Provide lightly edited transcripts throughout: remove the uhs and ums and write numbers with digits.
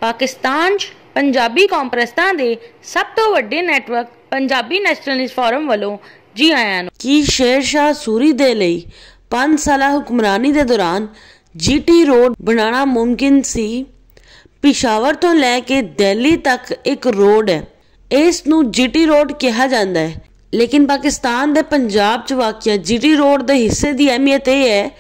पाकिस्तान 'ਚ पंजाबी कॉन्फ्रेंसां ਦੇ ਸਭ ਤੋਂ ਵੱਡੇ ਨੈਟਵਰਕ पंजाबी नैशनलिस्ट फोरम ਵੱਲੋਂ जी आयां ਨੂੰ। कि शेर शाह सूरी दे लई 5 साला हुक्मरानी दे दौरान GT रोड बनाना मुमकिन सी? पिशावर तो लैके दिल्ली तक एक रोड है, इस नूं GT रोड कहा जाता है। लेकिन पाकिस्तान दे पंजाब च वाक़िया GT रोड दे हिस्से की अहमियत यह है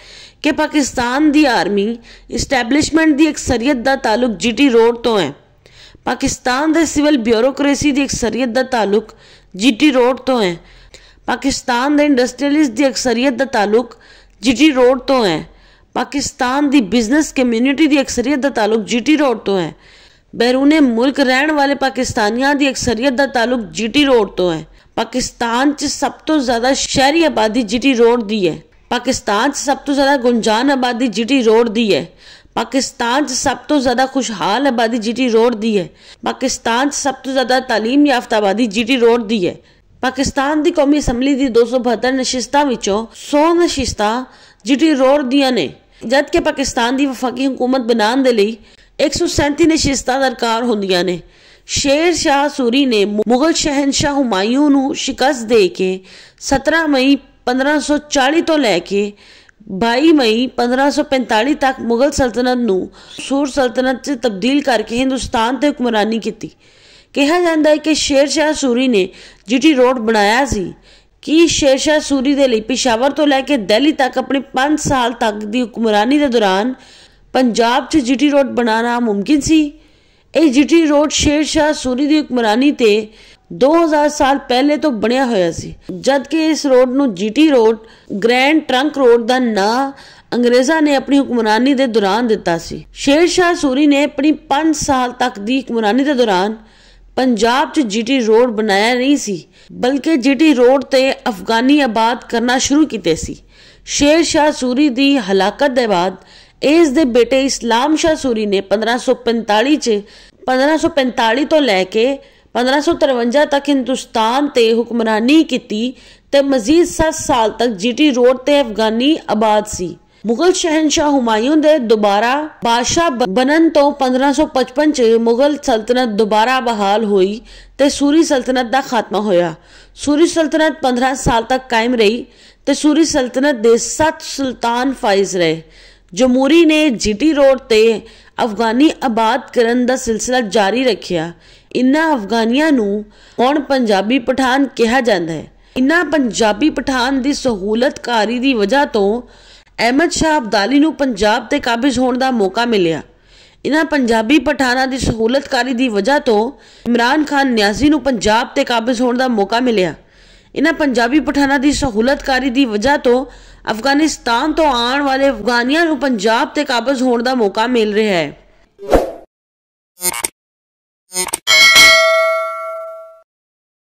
कि पाकिस्तान दी आर्मी इस्टैबलिशमेंट की अक्सरीयत का ताल्लुक GT रोड तो है। पाकिस्तान दे सिविल ब्यूरोक्रेसी की अक्सरीयत का ताल्लुक GT रोड तो है। पाकिस्तान दे इंडस्ट्रीयलिस्ट की अक्सरीयत का ताल्लुक GT रोड तो है। पाकिस्तान की बिजनेस कम्यूनिटी की अक्सरीयत का ताल्लुक GT रोड तो है। बैरूने मुल्क रहने वाले पाकिस्तानियों की अक्सरीयत का ताल्लुक GT रोड तो है। पाकिस्तान च सब तो ज़्यादा शहरी आबादी GT रोड दी है। पाकिस्तान च सब तो ज़्यादा गुंजान आबादी GT रोड दी है। पाकिस्तान च सब तो ज़्यादा खुशहाल आबादी GT रोड दी है। पाकिस्तान च सब तो ज़्यादा तालीम याफ्ता आबादी GT रोड दी है। पाकिस्तान की कौमी असैम्बली की 272 नशिस्तां विचों 100 नशिस्तां GT रोड दियां ने, जबकि पाकिस्तान की वफाकी हुकूमत बनाने के लिए 137 नशिस्तां दरकार होंदियां ने। शेर शाह सूरी ने मुगल शहनशाह हुमायूं नूं शिकस्त दे के 17 मई 1540 तो लैके 22 मई 1545 तक मुगल सल्तनत नूं सूर सल्तनत च तब्दील करके हिंदुस्तान ते हुक्मरानी की। कहा जाता है कि शेर शाह सूरी ने GT रोड बनाया सी। कि शेर शाह सूरी दे लई पिशावर तो लैके दिल्ली तक अपने 5 साल तक की हुक्मरानी के दौरान पंजाब च GT रोड बनाना मुमकिन सी? यह GT रोड शेर शाह सूरी की हुक्मरानी ते 2000 साल पहले तो बनया होया सी, जबकि इस रोड नूं GT road grand trunk road का नाम अंग्रेज़ों ने अपनी हुक्मरानी के दौरान दिता सी। शेर शाह सूरी ने अपनी 5 साल तक की हुक्मरानी के दौरान पंजाब च GT रोड बनाया नहीं सी, बल्कि GT रोड ते अफगानी आबाद करना शुरू किते सी। शेर शाह सूरी की हलाकत के बाद इस दे बेटे इस्लाम शाह सूरी ने 1545 तो लैके 1553 तक हिंदुस्तान ते हुक्मरानी की ते मजीद 7 साल तक GT रोड ते अफगानी आबाद सी। मुगल शहनशाह हुमायूं दे दोबारा बादशाह बनन तो 1555 च मुगल सल्तनत दोबारा बहाल हुई ते सूरी सल्तनत का खात्मा होया। सूरी सल्तनत 15 साल तक कायम रही ते सूरी सल्तनत दे 7 सुल्तान फाइज रहे। जमहूरी ने GT रोड ते अफगानी आबाद करन दा सिलसिला जारी रखिया। इन्हां अफगानियां नूं हुण पंजाबी पठान कहा जाता है। इन्हां पंजाबी पठान की सहूलतकारी की वजह तो अहमद शाह अब्दाली नूं पंजाब ते काबिज होने का मौका मिलिया। इन्हां पंजाबी पठाना की सहूलतकारी की वजह तो इमरान खान न्याजी नूं पंजाब ते काबिज होने का मौका मिलिया। इन्हां पंजाबी पठाना की सहूलतकारी की वजह तो अफगानिस्तान तो आने वाले अफगानियां नूं पंजाब ते काबिज होने का मौका मिल रहा है।